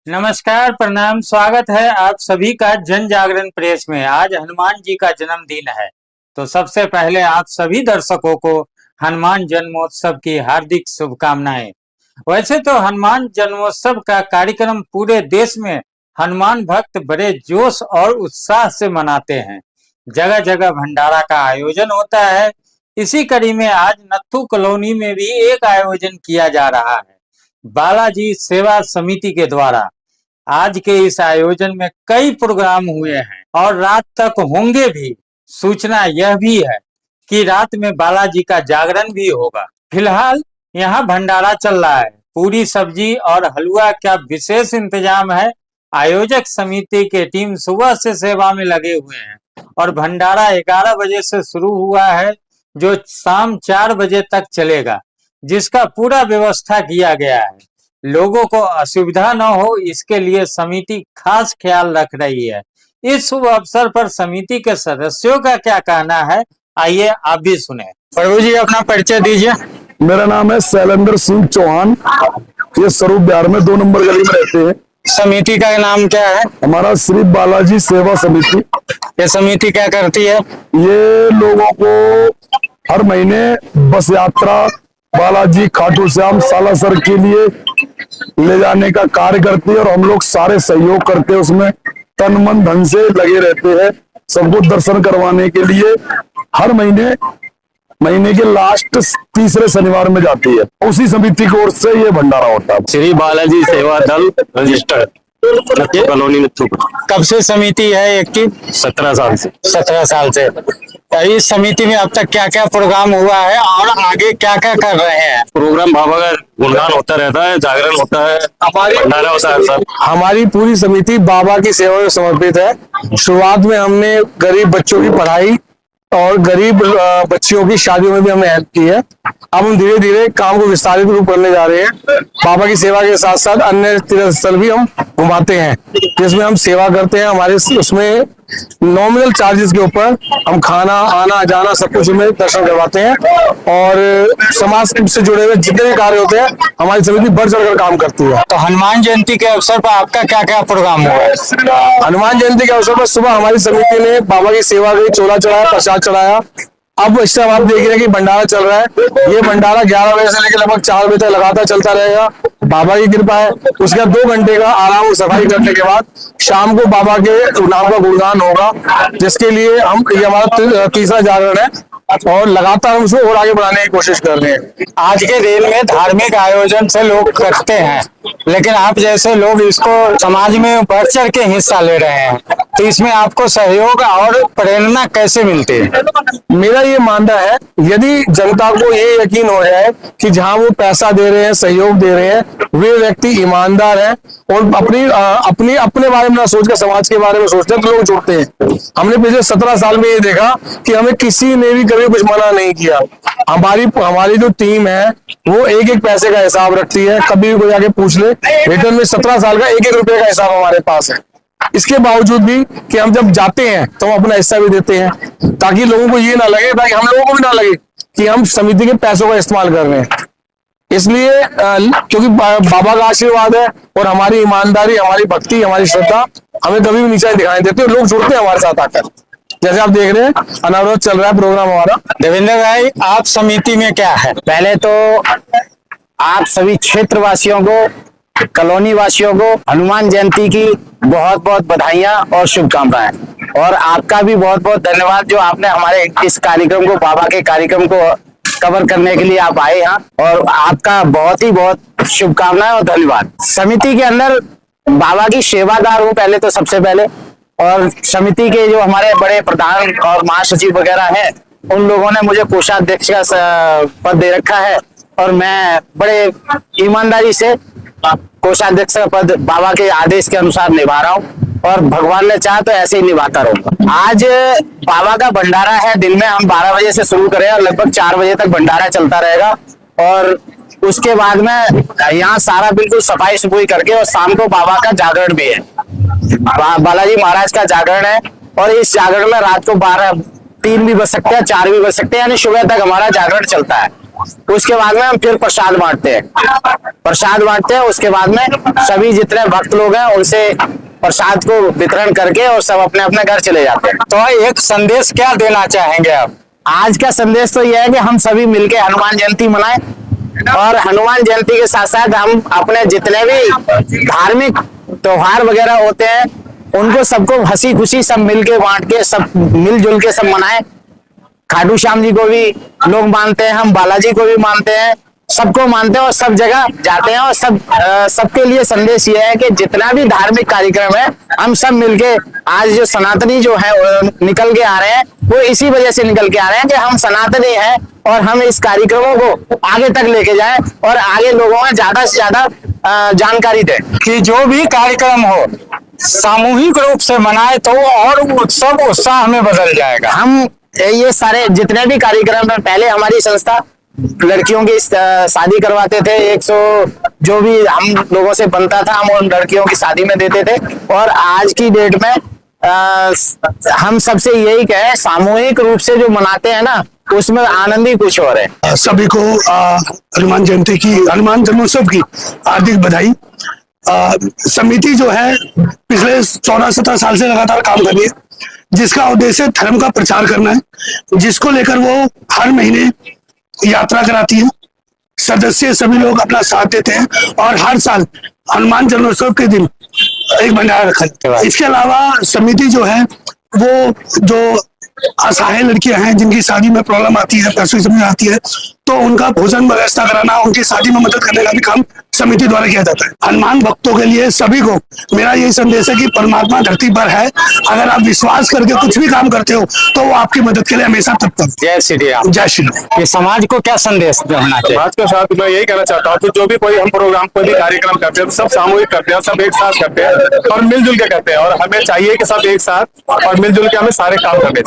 नमस्कार, प्रणाम, स्वागत है आप सभी का जन जागरण प्रेस में। आज हनुमान जी का जन्मदिन है, तो सबसे पहले आप सभी दर्शकों को हनुमान जन्मोत्सव की हार्दिक शुभकामनाएं। वैसे तो हनुमान जन्मोत्सव का कार्यक्रम पूरे देश में हनुमान भक्त बड़े जोश और उत्साह से मनाते हैं। जगह जगह भंडारा का आयोजन होता है। इसी कड़ी में आज नत्थू कॉलोनी में भी एक आयोजन किया जा रहा है बालाजी सेवा समिति के द्वारा। आज के इस आयोजन में कई प्रोग्राम हुए हैं और रात तक होंगे भी। सूचना यह भी है कि रात में बालाजी का जागरण भी होगा। फिलहाल यहाँ भंडारा चल रहा है। पूरी सब्जी और हलवा का विशेष इंतजाम है। आयोजक समिति के टीम सुबह से सेवा में लगे हुए हैं और भंडारा 11 बजे से शुरू हुआ है जो शाम 4 बजे तक चलेगा, जिसका पूरा व्यवस्था किया गया है। लोगों को असुविधा न हो इसके लिए समिति खास ख्याल रख रही है। इस शुभ अवसर पर समिति के सदस्यों का क्या कहना है, आइए आप भी सुने। प्रभु जी, अपना परिचय दीजिए। मेरा नाम है शैलेंद्र सिंह चौहान। ये स्वरूप बिहार में 2 नंबर गली में रहते हैं। समिति का नाम क्या है? हमारा श्री बालाजी सेवा समिति। ये समिति क्या करती है? ये लोगों को हर महीने बस यात्रा बालाजी खाटू श्याम सालासर के लिए ले जाने का कार्य करती है और हम लोग सारे सहयोग करते हैं। उसमें तन मन धन से लगे रहते हैं सबको दर्शन करवाने के लिए। हर महीने के लास्ट तीसरे शनिवार में जाती है। उसी समिति की ओर से ये भंडारा होता है। श्री बालाजी सेवा दल रजिस्टर्ड कॉलोनी में। कब से समिति है एक्टिव? 17 साल से। 17 साल से। इस समिति में अब तक क्या क्या प्रोग्राम हुआ है और आगे क्या क्या कर रहे हैं? प्रोग्राम बाबा का गुणगान होता रहता है, जागरण होता है, भंडारा होता है। सब हमारी पूरी समिति बाबा की सेवा में समर्पित है। शुरुआत में हमने गरीब बच्चों की पढ़ाई और गरीब बच्चियों की शादियों में भी हमने हेल्प की है। अब हम धीरे धीरे काम को विस्तारित रूप करने जा रहे हैं। बाबा की सेवा के साथ साथ अन्य तीर्थ स्थल भी हम घुमाते हैं, जिसमें हम सेवा करते हैं। हमारे उसमें नॉमिनल चार्जेस के ऊपर हम खाना आना जाना सब कुछ में दर्शन करवाते हैं और समाज से जुड़े हुए जितने भी कार्य होते हैं हमारी समिति बढ़ चढ़कर काम करती है। तो हनुमान जयंती के अवसर पर आपका क्या क्या प्रोग्राम हुआ? हनुमान जयंती के अवसर पर सुबह हमारी समिति ने बाबा की सेवा की चोला चढ़ाया, प्रसाद चढ़ाया। अब इस टाइम आप देख रहे हैं कि भंडारा चल रहा है। ये भंडारा 11 बजे से लेकर लगभग 4 बजे तक लगातार चलता रहेगा। बाबा की कृपा है। उसके बाद 2 घंटे का आराम और सफाई करने के बाद शाम को बाबा के नाम का गुणगान होगा, जिसके लिए ये हमारा तीसरा जागरण है और लगातार हम उसको और आगे बढ़ाने की कोशिश कर रहे हैं। आज के दिन में धार्मिक आयोजन से लोग करते हैं, लेकिन आप जैसे लोग इसको समाज में बढ़ चढ़ के हिस्सा ले रहे हैं, तो इसमें आपको सहयोग और प्रेरणा कैसे मिलती है? मेरा ये मानना है, यदि जनता को ये यकीन हो जाए कि जहां वो पैसा दे रहे हैं, सहयोग दे रहे हैं, वे व्यक्ति ईमानदार हैं और अपने बारे में ना सोचकर समाज के बारे में सोचते हैं, तो लोग जुड़ते हैं। हमने पिछले 17 साल में ये देखा कि हमें किसी ने भी कभी कुछ मना नहीं किया। हमारी जो टीम है वो एक पैसे का हिसाब रखती है। कभी भी कोई आके पूछ ले, रिटर्न में 17 साल का एक रुपए का हिसाब हमारे पास है। इसके बावजूद भी कि हम जब जाते हैं तो हम अपना हिस्सा भी देते हैं, ताकि लोगों को ये ना लगे, ताकि हम लोगों को भी ना लगे कि हम समिति के पैसों का इस्तेमाल कर रहे हैं। इसलिए क्योंकि बाबा का आशीर्वाद है और हमारी ईमानदारी, हमारी भक्ति, हमारी श्रद्धा हमें कभी भी नीचा दिखाई देती है। लोग जुड़ते हैं हमारे साथ आकर। जैसे आप देख रहे हैं अनावरत चल रहा है प्रोग्राम हमारा। देवेंद्र भाई, आप समिति में क्या है? पहले तो आप सभी क्षेत्रवासियों को, कॉलोनी वासियों को हनुमान जयंती की बहुत बहुत बधाइयां और शुभकामनाएं। और आपका भी बहुत बहुत धन्यवाद जो आपने हमारे इस कार्यक्रम को, बाबा के कार्यक्रम को कवर करने के लिए आप आए हैं, और आपका बहुत ही बहुत शुभकामनाएं और धन्यवाद। समिति के अंदर बाबा की सेवादार हूँ पहले तो, सबसे पहले। और समिति के जो हमारे बड़े प्रधान और महासचिव वगैरह हैं, उन लोगों ने मुझे कोषाध्यक्ष का पद दे रखा है और मैं बड़े ईमानदारी से कोषाध्यक्ष का पद बाबा के आदेश के अनुसार निभा रहा हूँ और भगवान ने चाहा तो ऐसे ही निभाता रहूंगा। आज बाबा का भंडारा है। दिन में हम 12 बजे से शुरू करें और लगभग 4 बजे तक भंडारा चलता रहेगा। और उसके बाद में यहाँ सारा बिल्कुल सफाई सुफाई करके, और शाम को बाबा का जागरण भी है। बालाजी महाराज का जागरण है और इस जागरण में रात को 3 भी बज सकते हैं, 4 भी बज सकते हैं, यानी सुबह तक हमारा जागरण चलता है। उसके बाद में हम फिर प्रसाद बांटते हैं। उसके बाद में सभी जितने भक्त लोग हैं उनसे प्रसाद को वितरण करके और सब अपने अपने घर चले जाते हैं। तो एक संदेश क्या देना चाहेंगे आप? आज का संदेश तो यह है कि हम सभी मिलकर हनुमान जयंती मनाएं और हनुमान जयंती के साथ साथ हम अपने जितने भी धार्मिक त्योहार वगैरह होते हैं उनको सबको हंसी खुशी सब मिलके बांट के सब मिलजुल के सब मनाएं। खाटू श्याम जी को भी लोग मानते हैं, हम बालाजी को भी मानते हैं, सबको मानते हैं और सब जगह जाते हैं। और सबके लिए संदेश ये है कि जितना भी धार्मिक कार्यक्रम है हम सब मिलके आज जो सनातनी जो है निकल के आ रहे हैं वो इसी वजह से निकल के आ रहे हैं कि हम सनातनी हैं और हम इस कार्यक्रमों को आगे तक लेके जाएं और आगे लोगों में ज्यादा से ज्यादा जानकारी दें कि जो भी कार्यक्रम हो सामूहिक रूप से मनाए तो और उत्साह में बदल जाएगा। हम ये सारे जितने भी कार्यक्रम है, पहले हमारी संस्था लड़कियों की शादी करवाते थे, 100 जो भी हम लोगों से बनता था हम उन लड़कियों की शादी में देते थे। और आज की डेट में हम सबसे यही कहें सामूहिक रूप से जो मनाते हैं ना उसमें आनंद ही कुछ और है। सभी को हनुमान जयंती की, हनुमान जन्मोत्सव की हार्दिक बधाई। समिति जो है पिछले 14-17 साल से लगातार काम कर रही है, जिसका उद्देश्य धर्म का प्रचार करना है, जिसको लेकर वो हर महीने यात्रा कराती है। सदस्य सभी लोग अपना साथ देते हैं और हर साल हनुमान जन्मोत्सव के दिन एक भंडारा रखा है। इसके अलावा समिति जो है वो जो असहाय लड़कियां हैं जिनकी शादी में प्रॉब्लम आती है, पैसों की समस्या आती है, तो उनका भोजन व्यवस्था कराना, उनकी शादी में मदद करने का भी काम समिति द्वारा किया जाता है। हनुमान भक्तों के लिए सभी को मेरा यही संदेश है कि परमात्मा धरती पर है, अगर आप विश्वास करके कुछ भी काम करते हो तो वो आपकी मदद के लिए हमेशा तत्पर। जय श्री राम। जय श्री राम। ये समाज को क्या संदेश देना चाहिए? समाज के साथ मैं यही कहना चाहता हूँ कि जो भी कोई हम प्रोग्राम, कोई भी कार्यक्रम करते हैं सब सामूहिक करते हैं, सब एक साथ करते हैं और मिलजुल के करते हैं और हमें चाहिए कि सब एक साथ और मिलजुल के हमें सारे काम करने चाहिए।